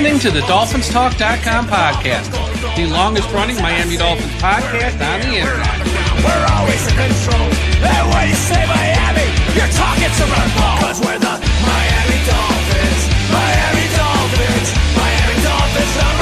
listening to the DolphinsTalk.com podcast, the longest-running Miami Dolphins podcast on the internet. We're always in control, and when you say Miami, you're talking Super Bowl. 'Cause we're the Miami Dolphins, Miami Dolphins, Miami Dolphins #1.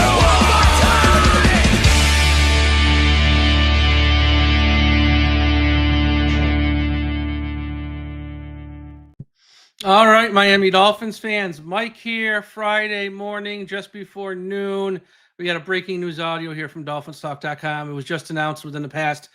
All right, Miami Dolphins fans, Mike here, Friday morning, just before noon. We got a breaking news audio here from DolphinsTalk.com. It was just announced within the past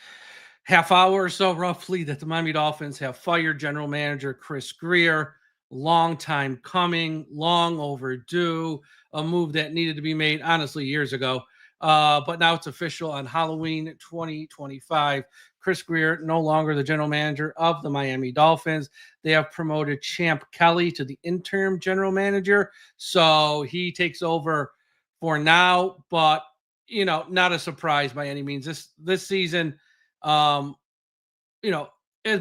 half hour or so, roughly, that the Miami Dolphins have fired general manager Chris Grier. Long time coming, long overdue, a move that needed to be made, honestly, years ago. But now it's official on Halloween 2025. Chris Grier, no longer the general manager of the Miami Dolphins. They have promoted Champ Kelly to the interim general manager. So he takes over for now, but, not a surprise by any means. This season, as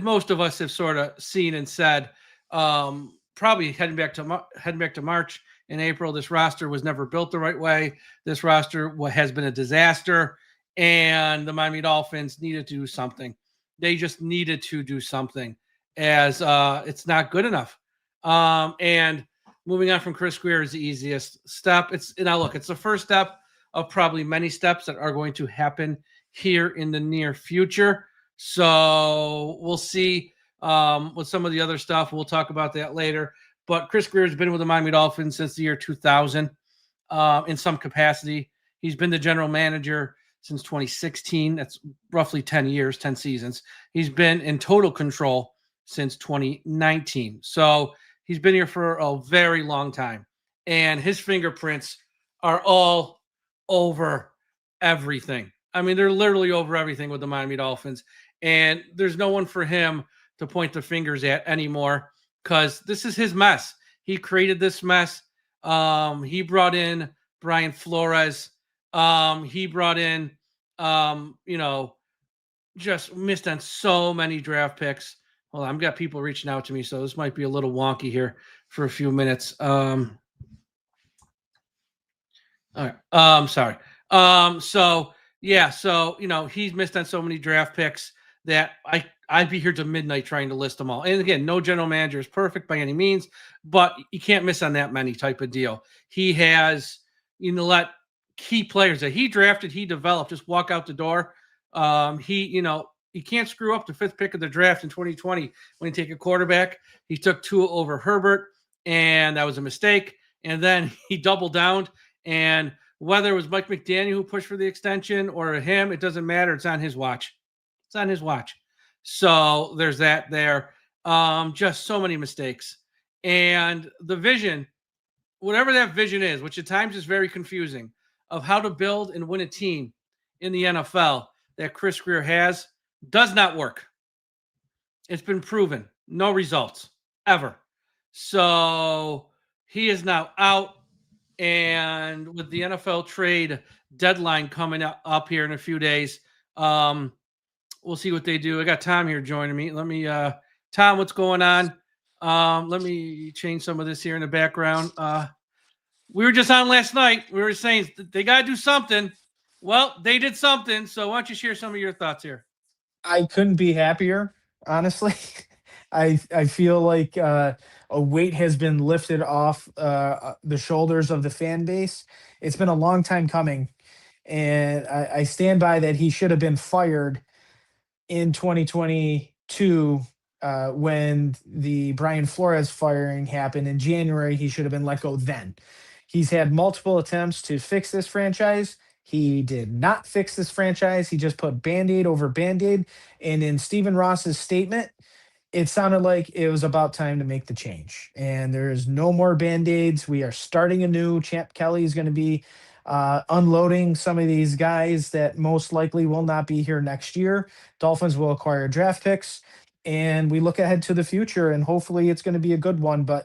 most of us have sort of seen and said, probably heading back to March and April, this roster was never built the right way. This roster has been a disaster, and the Miami Dolphins needed to do something. They just needed to do something, as it's not good enough. And moving on from Chris Grier is the easiest step. It's the first step of probably many steps that are going to happen here in the near future. So we'll see with some of the other stuff. We'll talk about that later. But Chris Grier has been with the Miami Dolphins since the year 2000 in some capacity. He's been the general manager since 2016. That's roughly 10 years, 10 seasons. He's been in total control since 2019. So he's been here for a very long time. And his fingerprints are all over everything. I mean, they're literally over everything with the Miami Dolphins. And there's no one for him to point the fingers at anymore, because this is his mess. He created this mess. He brought in Brian Flores. He brought in, just missed on so many draft picks. Well, I've got people reaching out to me, so this might be a little wonky here for a few minutes. All right. Sorry. He's missed on so many draft picks that I'd be here to midnight trying to list them all. And again, no general manager is perfect by any means, but you can't miss on that many type of deal. He has, let key players that he drafted, he developed, just walk out the door. You can't screw up the 5th pick of the draft in 2020 when you take a quarterback. He took Tua over Herbert, and that was a mistake. And then he doubled down, and whether it was Mike McDaniel who pushed for the extension or him, it doesn't matter. It's on his watch. It's on his watch. So there's that there. Just so many mistakes. And the vision, whatever that vision is, which at times is very confusing, of how to build and win a team in the NFL that Chris Grier has, does not work. It's been proven. No results, ever. So he is now out. And with the NFL trade deadline coming up here in a few days, we'll see what they do. I got Tom here joining me. Let me, Tom, what's going on? Let me change some of this here in the background. We were just on last night. We were saying they got to do something. Well, they did something. So why don't you share some of your thoughts here? I couldn't be happier, honestly. I feel like a weight has been lifted off the shoulders of the fan base. It's been a long time coming, and I stand by that he should have been fired in 2022 when the Brian Flores firing happened in January. He should have been let go then. He's had multiple attempts to fix this franchise. He did not fix this franchise. He just put Band-Aid over Band-Aid. And in Stephen Ross's statement, it sounded like it was about time to make the change. And there is no more Band-Aids. We are starting anew. Champ Kelly is going to be unloading some of these guys that most likely will not be here next year. Dolphins will acquire draft picks. And we look ahead to the future, and hopefully it's going to be a good one. But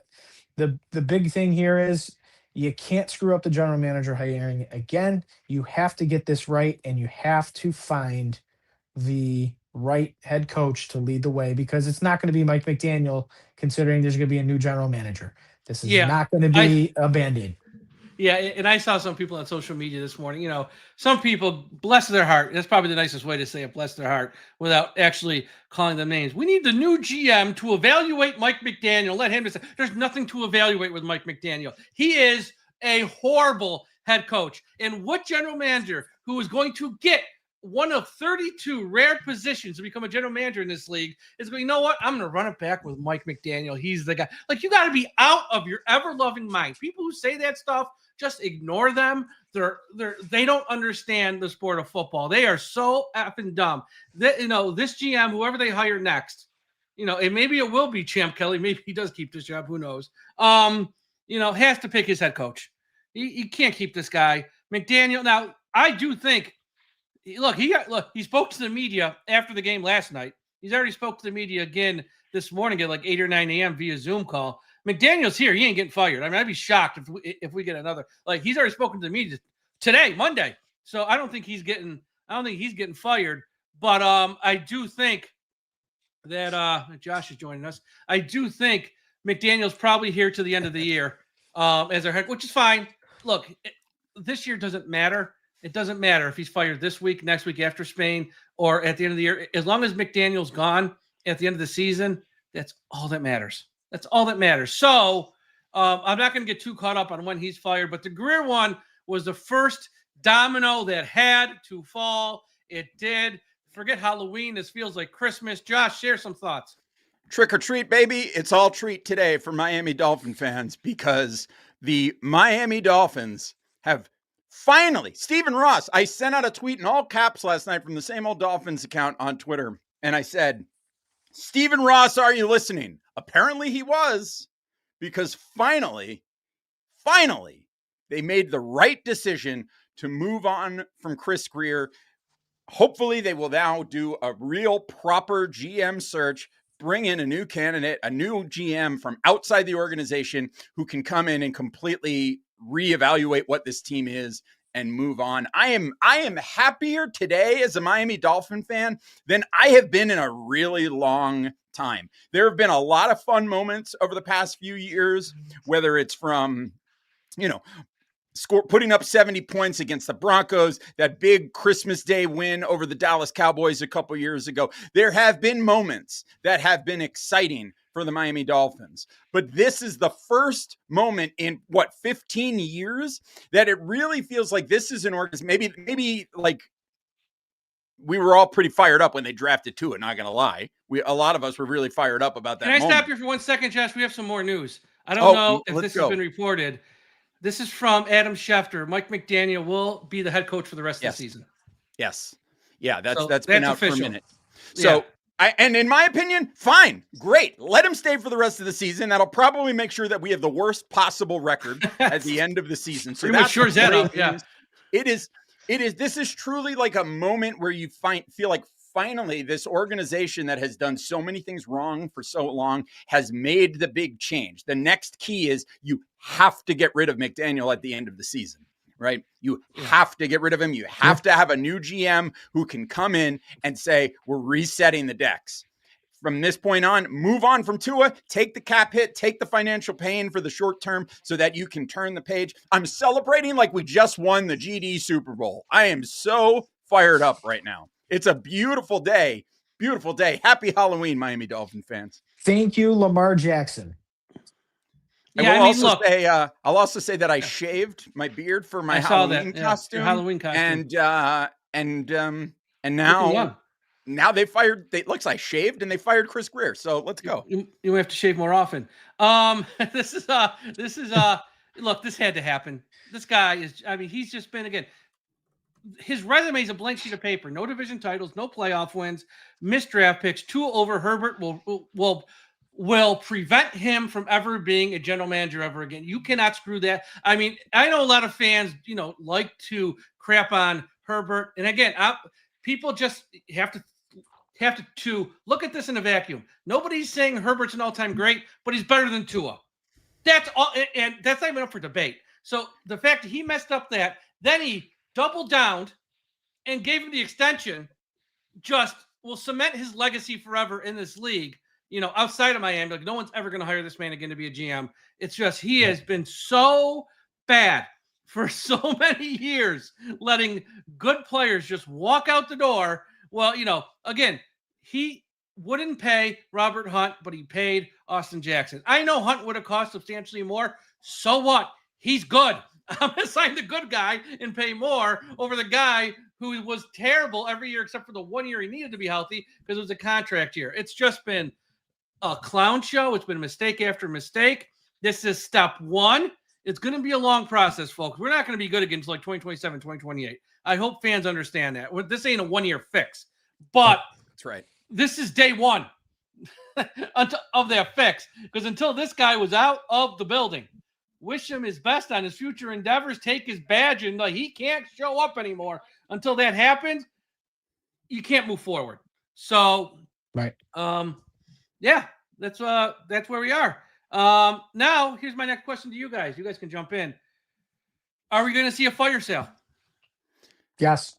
the big thing here is you can't screw up the general manager hiring again. You have to get this right, and you have to find the right head coach to lead the way, because it's not going to be Mike McDaniel, considering there's going to be a new general manager. This is not going to be a Band-Aid. Yeah, and I saw some people on social media this morning. Some people, bless their heart. That's probably the nicest way to say it, bless their heart, without actually calling them names. We need the new GM to evaluate Mike McDaniel. Let him decide. There's nothing to evaluate with Mike McDaniel. He is a horrible head coach. And what general manager who is going to get one of 32 rare positions to become a general manager in this league is going, you know what? I'm going to run it back with Mike McDaniel. He's the guy. Like, you got to be out of your ever-loving mind. People who say that stuff, just ignore them. They don't understand the sport of football. They are so effing dumb. That, this GM, whoever they hire next, and maybe it will be Champ Kelly. Maybe he does keep this job. Who knows? Has to pick his head coach. He can't keep this guy. McDaniel. Now, I do think, he spoke to the media after the game last night. He's already spoke to the media again this morning at like 8 or 9 a.m. via Zoom call. McDaniel's here. He ain't getting fired. I mean, I'd be shocked if we get another. Like, he's already spoken to the media today, Monday. So I don't think he's getting fired. But I do think that Josh is joining us. I do think McDaniel's probably here to the end of the year as our head, which is fine. Look, this year doesn't matter. It doesn't matter if he's fired this week, next week after Spain, or at the end of the year. As long as McDaniel's gone at the end of the season, that's all that matters. That's all that matters. So I'm not going to get too caught up on when he's fired, but the Grier one was the first domino that had to fall. It did. Forget Halloween. This feels like Christmas. Josh, share some thoughts. Trick or treat, baby. It's all treat today for Miami Dolphin fans because the Miami Dolphins have finally, Stephen Ross, I sent out a tweet in all caps last night from the same old Dolphins account on Twitter. And I said, Stephen Ross, are you listening? Apparently he was, because finally, they made the right decision to move on from Chris Grier. Hopefully they will now do a real proper GM search, bring in a new candidate, a new GM from outside the organization who can come in and completely reevaluate what this team is and move on. I am happier today as a Miami Dolphin fan than I have been in a really long time. There have been a lot of fun moments over the past few years, whether it's from, putting up 70 points against the Broncos, that big Christmas Day win over the Dallas Cowboys a couple years ago. There have been moments that have been exciting for the Miami Dolphins, but this is the first moment in 15 years that it really feels like this is an organization. Maybe like we were all pretty fired up when they drafted Tua, not going to lie. A lot of us were really fired up about that. Can I stop you for 1 second, Josh? We have some more news. I don't know if this has been reported. This is from Adam Schefter. Mike McDaniel will be the head coach for the rest of the season. Yes. Yeah, that's been out official. For a minute. So, and in my opinion, fine, great. Let him stay for the rest of the season. That'll probably make sure that we have the worst possible record at the end of the season. So that's sure that up. Yeah. It is. This is truly like a moment where you feel like finally this organization that has done so many things wrong for so long has made the big change. The next key is you have to get rid of McDaniel at the end of the season, right? You have to get rid of him. You have to have a new GM who can come in and say, we're resetting the decks. From this point on, move on from Tua, take the cap hit, take the financial pain for the short term so that you can turn the page. I'm celebrating like we just won the GD Super Bowl. I am so fired up right now. It's a beautiful day. Beautiful day. Happy Halloween, Miami Dolphin fans. Thank you, Lamar Jackson. I'll also say that I shaved my beard for my Halloween costume. Halloween costume. And now they fired. It looks like I shaved and they fired Chris Grier. So let's go. You have to shave more often. This is look, this had to happen. This guy is, he's just been, again, his resume is a blank sheet of paper. No division titles, no playoff wins, missed draft picks. Tua over Herbert will prevent him from ever being a general manager ever again. You cannot screw that. I know a lot of fans, like to crap on Herbert. And again, people just have to look at this in a vacuum. Nobody's saying Herbert's an all-time great, but he's better than Tua. That's all, and that's not even up for debate. So the fact that he messed up that, then he doubled down and gave him the extension, just will cement his legacy forever in this league. Outside of Miami, like, no one's ever going to hire this man again to be a GM. It's just, he has been so bad. for so many years, letting good players just walk out the door. Well, again, he wouldn't pay Robert Hunt, but he paid Austin Jackson. I know Hunt would have cost substantially more. So what? He's good. I'm going to sign the good guy and pay more over the guy who was terrible every year except for the 1 year he needed to be healthy because it was a contract year. It's just been a clown show. It's been mistake after mistake. This is step one. It's going to be a long process, folks. We're not going to be good again until like 2027, 2028. I hope fans understand that. This ain't a 1 year fix, but that's right. This is day one of that fix, because until this guy was out of the building, wish him his best on his future endeavors, take his badge, and he can't show up anymore. Until that happens, you can't move forward. So, right. Yeah, that's where we are. Now, here's my next question to you guys. You guys can jump in. Are we going to see a fire sale? Yes.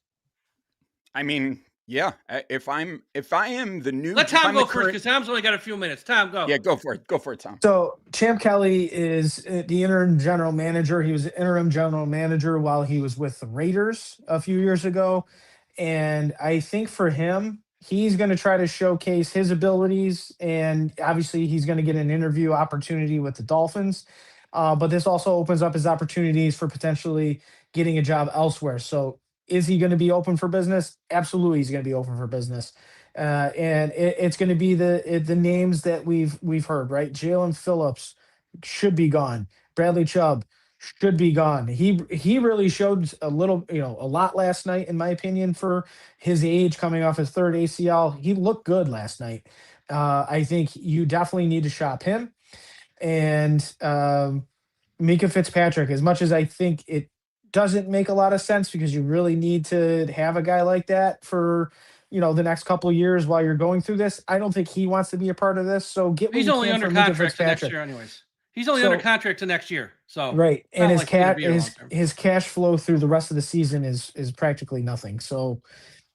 I mean, yeah. If I am the new, let Tom go first because Tom's only got a few minutes. Tom, go. Yeah, go for it. Go for it, Tom. So Champ Kelly is the interim general manager. He was the interim general manager while he was with the Raiders a few years ago, and I think for him, he's going to try to showcase his abilities, and obviously he's going to get an interview opportunity with the Dolphins. But this also opens up his opportunities for potentially getting a job elsewhere. So is he going to be open for business? Absolutely, he's going to be open for business. And it's going to be the names that we've heard, right? Jalen Phillips should be gone. Bradley Chubb should be gone. He really showed a lot last night, in my opinion, for his age, coming off his third ACL. He looked good last night. I think you definitely need to shop him. And Mika Fitzpatrick, as much as I think it doesn't make a lot of sense because you really need to have a guy like that for the next couple of years while you're going through this. I don't think he wants to be a part of this. So he's only under contract to next year, anyways. He's only under contract to next year. So right, and his cash flow through the rest of the season is practically nothing. So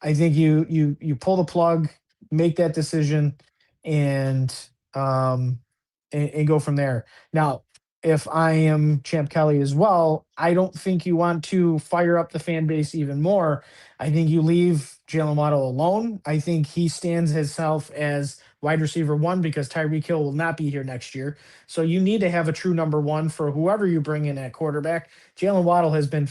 I think you pull the plug, make that decision, and go from there. Now, if I am Champ Kelly as well, I don't think you want to fire up the fan base even more. I think you leave Jalen Waddle alone. I think he stands himself as wide receiver one because Tyreek Hill will not be here next year. So you need to have a true number one for whoever you bring in at quarterback. Jalen Waddle has been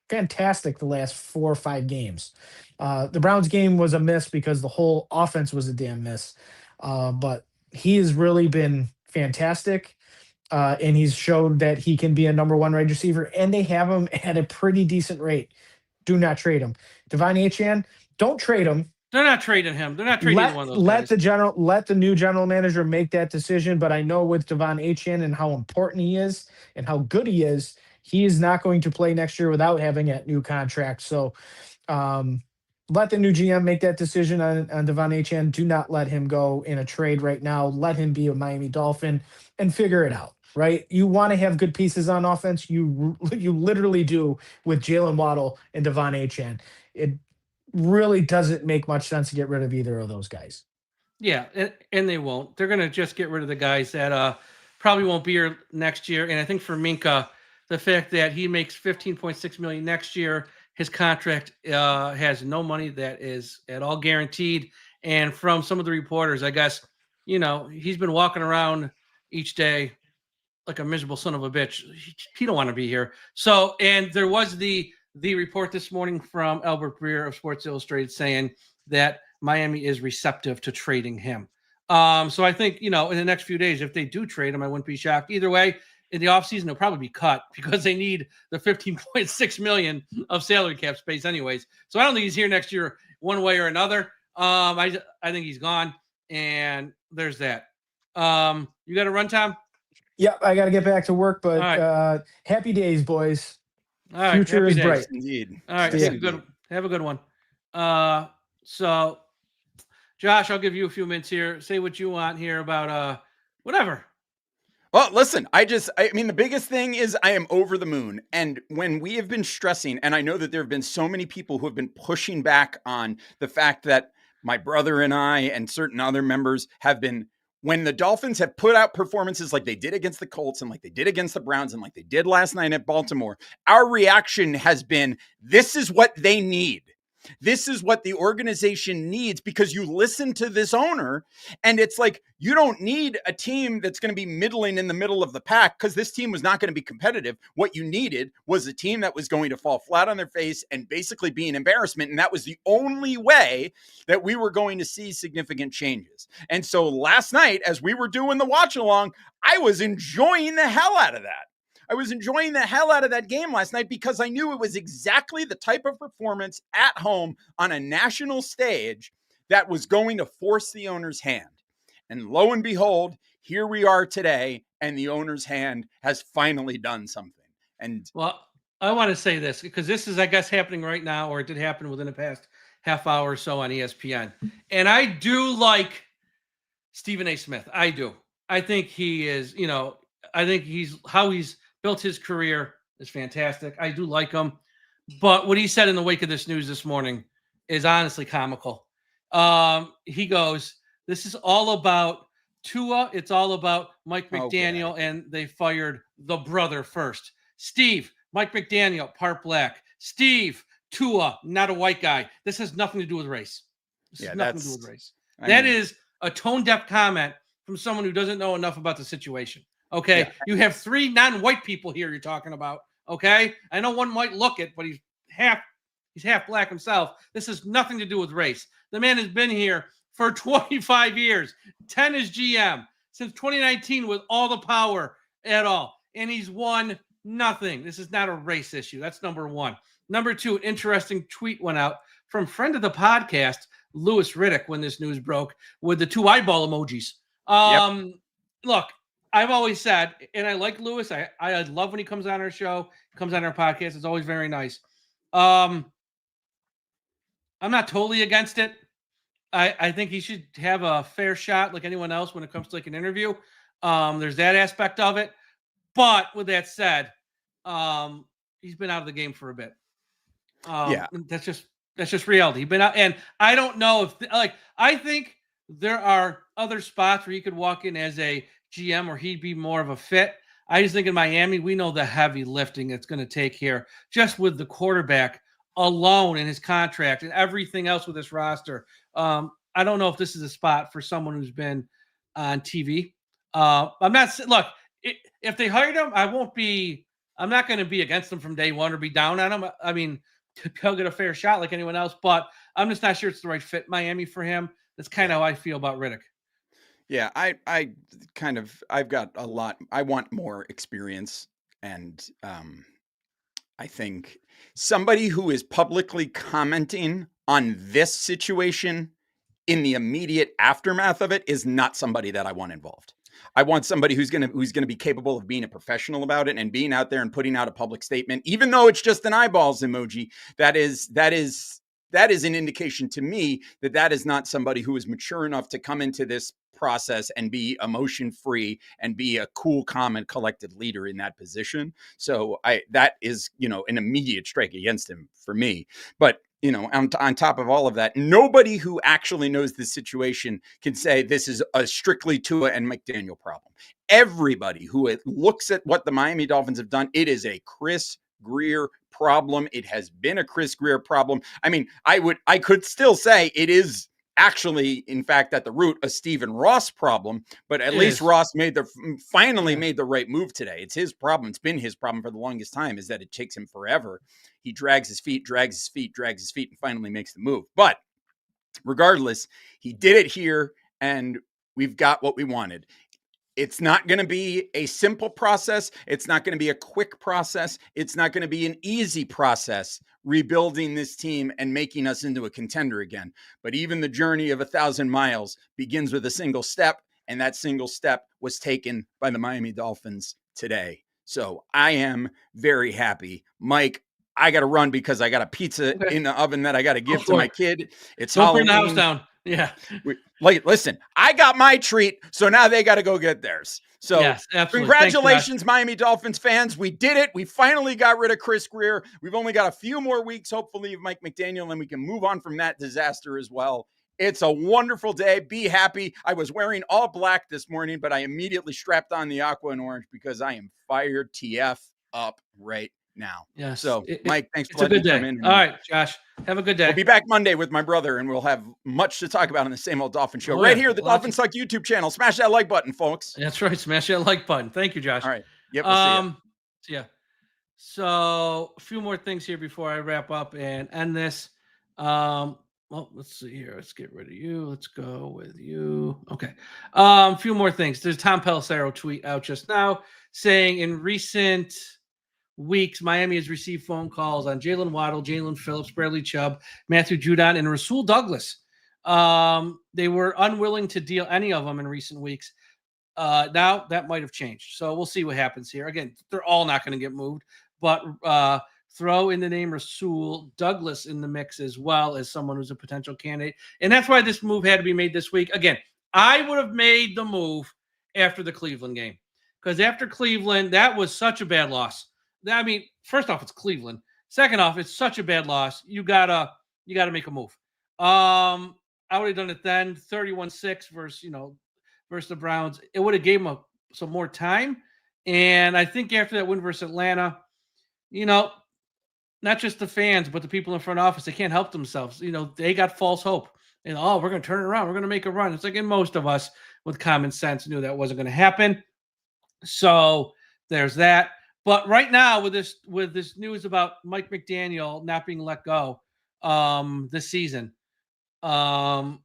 fantastic the last 4 or 5 games. The Browns game was a miss because the whole offense was a damn miss. But he has really been fantastic. And he's showed that he can be a number one wide receiver, and they have him at a pretty decent rate. Do not trade him. Devon Achane, don't trade him. They're not trading him. They're not trading one of those guys. Let the new general manager make that decision. But I know with Devon Achane and how important he is and how good he is not going to play next year without having that new contract. So let the new GM make that decision on Devon Achane. Do not let him go in a trade right now. Let him be a Miami Dolphin and figure it out. Right, you want to have good pieces on offense. You literally do with Jalen Waddle and Devon Achane. It really doesn't make much sense to get rid of either of those guys. Yeah, and they won't. They're going to just get rid of the guys that probably won't be here next year. And I think for Minka, the fact that he makes $15.6 million next year, his contract has no money that is at all guaranteed. And from some of the reporters, I guess he's been walking around each day like a miserable son of a bitch. He don't want to be here. So, and there was the report this morning from Albert Grier of Sports Illustrated saying that Miami is receptive to trading him. So I think, in the next few days, if they do trade him, I wouldn't be shocked. Either way, in the offseason, they'll probably be cut because they need the $15.6 million of salary cap space anyways. So I don't think he's here next year one way or another. I think he's gone, and there's that. You got to run, Tom? Yep, I got to get back to work, but right. Happy days, boys. All right, future is days. bright. Indeed. All right, have a good one. So, Josh, I'll give you a few minutes here. Say what you want here about whatever. Well, listen, I mean, the biggest thing is I am over the moon. And when we have been stressing, and I know that there have been so many people who have been pushing back on the fact that my brother and I and certain other members have been when the Dolphins have put out performances like they did against the Colts and like they did against the Browns and like they did last night at Baltimore, our reaction has been, this is what they need. This is what the organization needs, because you listen to this owner and it's like, you don't need a team that's going to be middling in the middle of the pack, because this team was not going to be competitive. What you needed was a team that was going to fall flat on their face and basically be an embarrassment. And that was the only way that we were going to see significant changes. And so last night, as we were doing the watch along, I was enjoying the hell out of that. I was enjoying the hell out of that game last night, because I knew it was exactly the type of performance at home on a national stage that was going to force the owner's hand. And lo and behold, here we are today, and the owner's hand has finally done something. And well, I want to say this, because this is, I guess, happening right now, or it did happen within the past half hour or so on ESPN. And I do like Stephen A. Smith. I do. I think he is, I think how he's built his career is fantastic. I do like him. But what he said in the wake of this news this morning is honestly comical. He goes, this is all about Tua. It's all about Mike McDaniel, and they fired the brother first. Steve, Mike McDaniel, part black. Steve, Tua, not a white guy. This has nothing to do with race. This has nothing to do with race. That is a tone-deaf comment from someone who doesn't know enough about the situation. Okay, yeah. You have 3 non-white people here you're talking about. Okay, I know one might look it, but he's half black himself. This has nothing to do with race. The man has been here for 25 years, 10 as GM since 2019 with all the power at all, and he's won nothing. This is not a race issue. That's number one. Number two, an interesting tweet went out from friend of the podcast, Louis Riddick, when this news broke, with the 2 eyeball emojis. Look, I've always said, and I like Louis. I love when he comes on our show, comes on our podcast. It's always very nice. I'm not totally against it. I think he should have a fair shot like anyone else when it comes to like an interview. There's that aspect of it. But with that said, he's been out of the game for a bit. That's just reality. He's been out, and I don't know if I think there are other spots where he could walk in as a GM or he'd be more of a fit. I just think in Miami, we know the heavy lifting it's going to take here just with the quarterback alone in his contract and everything else with this roster. I don't know if this is a spot for someone who's been on TV. I'm not look, if they hired him, I'm not going to be against them from day one or be down on him. I mean, he'll get a fair shot like anyone else, but I'm just not sure it's the right fit Miami for him. That's kind of how I feel about Riddick. Yeah, I've got a lot. I want more experience. And I think somebody who is publicly commenting on this situation in the immediate aftermath of it is not somebody that I want involved. I want somebody who's going to be capable of being a professional about it and being out there and putting out a public statement, even though it's just an eyeballs emoji. That is an indication to me that is not somebody who is mature enough to come into this process and be emotion free and be a cool, calm, and collected leader in that position. So that is, an immediate strike against him for me. But on top of all of that, nobody who actually knows this situation can say this is a strictly Tua and McDaniel problem. Everybody who looks at what the Miami Dolphins have done, it is a Chris Grier problem. It has been a Chris Grier problem. I mean, I could still say it is actually, in fact, at the root, a Stephen Ross problem, but at least Ross finally made the right move today. It's his problem. It's been his problem for the longest time, is that it takes him forever. He drags his feet, and finally makes the move. But regardless, he did it here, and we've got what we wanted. It's not going to be a simple process. It's not going to be a quick process. It's not going to be an easy process rebuilding this team and making us into a contender again. But even the journey of 1,000 miles begins with a single step, and that single step was taken by the Miami Dolphins today. So I am very happy. Mike, I got to run because I got a pizza in the oven that I got to give to my kid. It's Halloween. Don't burn the house down. Yeah. Listen, I got my treat, so now they got to go get theirs. So yes, congratulations, Miami Dolphins fans. We did it. We finally got rid of Chris Grier. We've only got a few more weeks, hopefully, of Mike McDaniel, and we can move on from that disaster as well. It's a wonderful day. Be happy. I was wearing all black this morning, but I immediately strapped on the aqua and orange because I am fired TF up right now. Yes. So, Mike, thanks for it's a letting good me come day. in. All right, Josh. Have a good day. We'll be back Monday with my brother, and we'll have much to talk about on the Same Old Dolphin Show Oh, right yeah. here, the Dolphins Talk YouTube channel. Smash that like button, folks. That's right. Smash that like button. Thank you, Josh. All right. Yep. We'll see you. Yeah. So a few more things here before I wrap up and end this. Well, let's see here. Let's get rid of you. Let's go with you. Okay. A few more things. There's Tom Pelissero tweet out just now saying in recent weeks, Miami has received phone calls on Jalen Waddle, Jalen Phillips, Bradley Chubb, Matthew Judon, and Rasul Douglas. They were unwilling to deal any of them in recent weeks. Now that might have changed. So we'll see what happens here. Again, they're all not going to get moved, but throw in the name Rasul Douglas in the mix as well as someone who's a potential candidate. And that's why this move had to be made this week. Again, I would have made the move after the Cleveland game because after Cleveland, that was such a bad loss. I mean, first off, it's Cleveland. Second off, it's such a bad loss. You gotta make a move. I would have done it then, 31-6 versus the Browns. It would have gave them some more time. And I think after that win versus Atlanta, not just the fans, but the people in front office, they can't help themselves. They got false hope. And, we're going to turn it around. We're going to make a run. It's like in most of us with common sense knew that wasn't going to happen. So there's that. But right now with this news about Mike McDaniel not being let go this season, all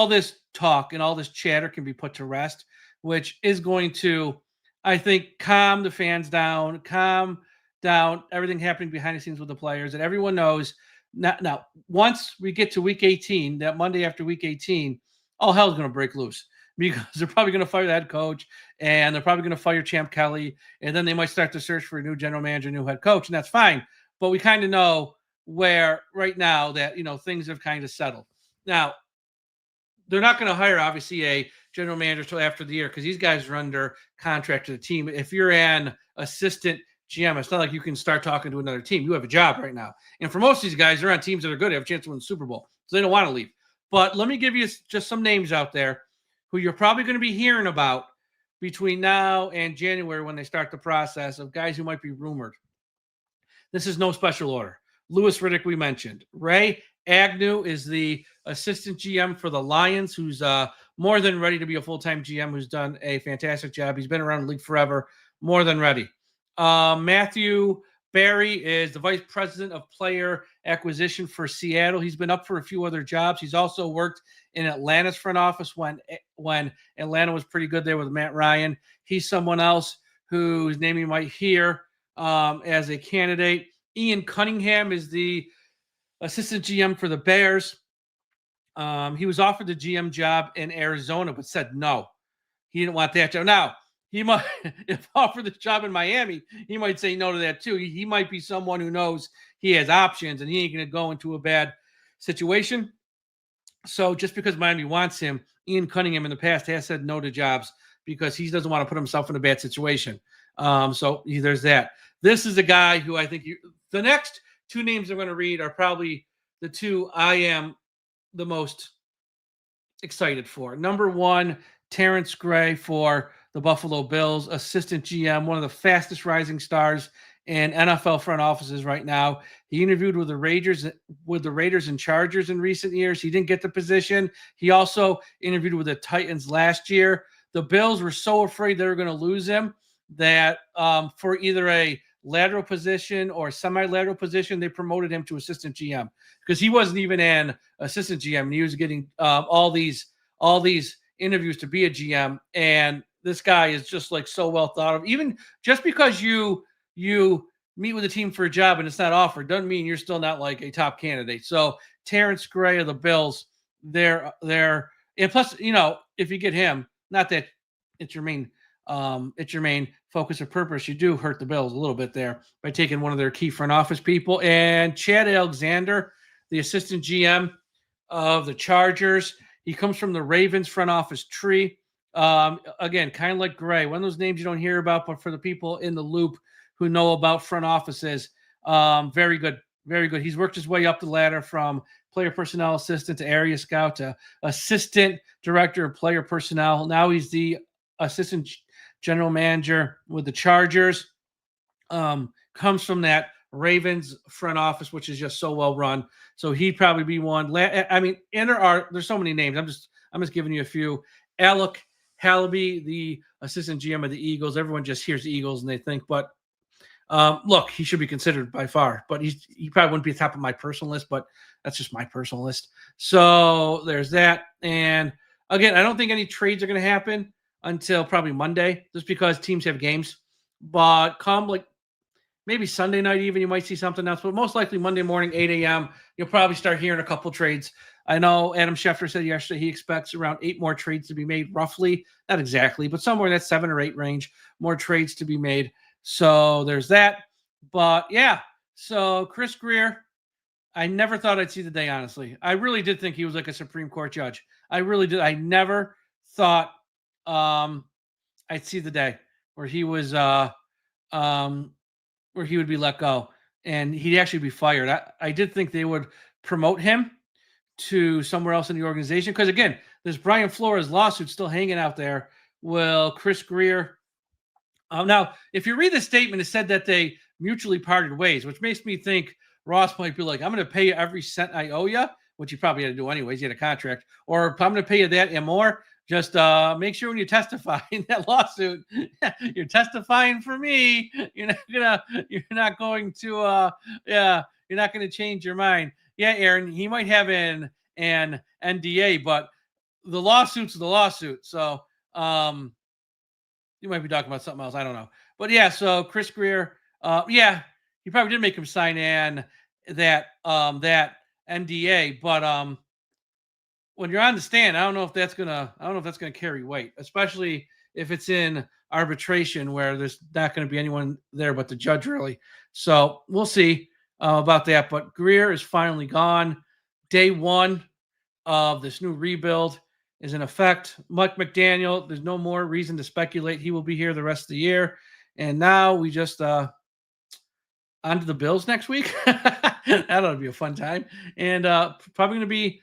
this talk and all this chatter can be put to rest, which is going to, I think, calm the fans down, calm down everything happening behind the scenes with the players, and everyone knows now once we get to week 18, that Monday after week 18, all hell's going to break loose because they're probably going to fire the head coach and they're probably going to fire Champ Kelly, and then they might start to search for a new general manager, new head coach, and that's fine. But we kind of know where right now that things have kind of settled. Now they're not going to hire obviously a general manager till after the year because these guys are under contract to the team. If you're an assistant GM, it's not like you can start talking to another team. You have a job right now. And for most of these guys, they're on teams that are good. They have a chance to win the Super Bowl. So they don't want to leave. But let me give you just some names out there who you're probably going to be hearing about between now and January when they start the process of guys who might be rumored. This is no special order. Louis Riddick, we mentioned. Ray Agnew is the assistant GM for the Lions, who's more than ready to be a full-time GM, who's done a fantastic job. He's been around the league forever, more than ready. Matthew Barry is the vice president of player acquisition for Seattle. He's been up for a few other jobs. He's also worked in Atlanta's front office when Atlanta was pretty good there with Matt Ryan. He's someone else whose name you might hear as a candidate. Ian Cunningham is the assistant GM for the Bears. He was offered the GM job in Arizona, but said no. He didn't want that job. Now, he might, if offered the job in Miami, he might say no to that too. He might be someone who knows he has options and he ain't going to go into a bad situation. So just because Miami wants him, Ian Cunningham in the past has said no to jobs because he doesn't want to put himself in a bad situation. So there's that. This is a guy who I think the next two names I'm going to read are probably the two I am the most excited for. Number one, Terrence Gray for the Buffalo Bills, assistant GM, one of the fastest rising stars in NFL front offices right now. He interviewed with the Raiders and Chargers in recent years. He didn't get the position. He also interviewed with the Titans last year. The Bills were so afraid they were going to lose him that for either a lateral position or semi-lateral position, they promoted him to assistant GM because he wasn't even an assistant GM. And he was getting all these interviews to be a GM. And this guy is just like so well thought of. Even just because you meet with a team for a job and it's not offered doesn't mean you're still not like a top candidate. So Terrence Gray of the Bills, they're and plus, if you get him, not that it's your main focus or purpose, you do hurt the Bills a little bit there by taking one of their key front office people. And Chad Alexander, the assistant GM of the Chargers, he comes from the Ravens front office tree. Again, kind of like Gray, one of those names you don't hear about, but for the people in the loop who know about front offices, very good Very good. He's worked his way up the ladder from player personnel assistant to area scout to assistant director of player personnel. Now he's the assistant general manager with the Chargers. Comes from that Ravens front office, which is just so well run. So he'd probably be one. I mean, there's so many names. I'm just giving you a few. Alec Hallaby, the assistant GM of the Eagles. Everyone just hears the Eagles and they think, but look, he should be considered by far, but he probably wouldn't be at the top of my personal list, but that's just my personal list. So there's that. And again, I don't think any trades are going to happen until probably Monday, just because teams have games. But come like maybe Sunday night even, you might see something else. But most likely Monday morning, 8 a.m., you'll probably start hearing a couple trades. I know Adam Schefter said yesterday he expects around 8 more trades to be made, roughly. Not exactly, but somewhere in that 7 or 8 range, more trades to be made. So there's that. But yeah, so Chris Grier, I never thought I'd see the day, honestly. I really did think he was like a Supreme Court judge. I really did. I never thought I'd see the day where he was where he would be let go and he'd actually be fired. I did think they would promote him to somewhere else in the organization because, again, there's Brian Flores lawsuit still hanging out there. Well, Chris Grier. Now, if you read the statement, it said that they mutually parted ways, which makes me think Ross might be like, I'm going to pay you every cent I owe you, which you probably had to do anyways. You had a contract. Or I'm going to pay you that and more. Just make sure when you testify in that lawsuit, you're testifying for me. You're not going to change your mind. Yeah, Aaron, he might have an NDA, but the lawsuit's the lawsuit. So you might be talking about something else. I don't know. But yeah, so Chris Grier, he probably did make him sign that NDA, but when you're on the stand, I don't know if that's gonna carry weight, especially if it's in arbitration where there's not going to be anyone there but the judge, really. So we'll see about that. But Grier is finally gone. Day one of this new rebuild is in effect. Mike McDaniel, there's no more reason to speculate he will be here the rest of the year. And now we just on to the Bills next week. That ought to be a fun time. And probably going to be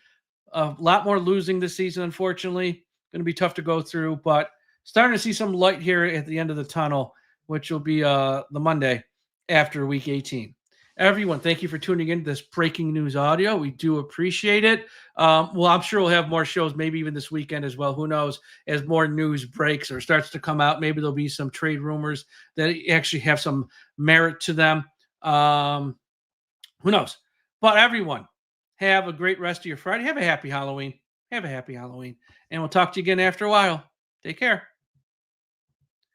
a lot more losing this season, unfortunately. Going to be tough to go through, but starting to see some light here at the end of the tunnel, which will be the Monday after week 18. Everyone, thank you for tuning in to this breaking news audio. We do appreciate it. Well, I'm sure we'll have more shows, maybe even this weekend as well. Who knows? As more news breaks or starts to come out, maybe there'll be some trade rumors that actually have some merit to them. Who knows? But everyone, have a great rest of your Friday. Have a happy Halloween. And we'll talk to you again after a while. Take care.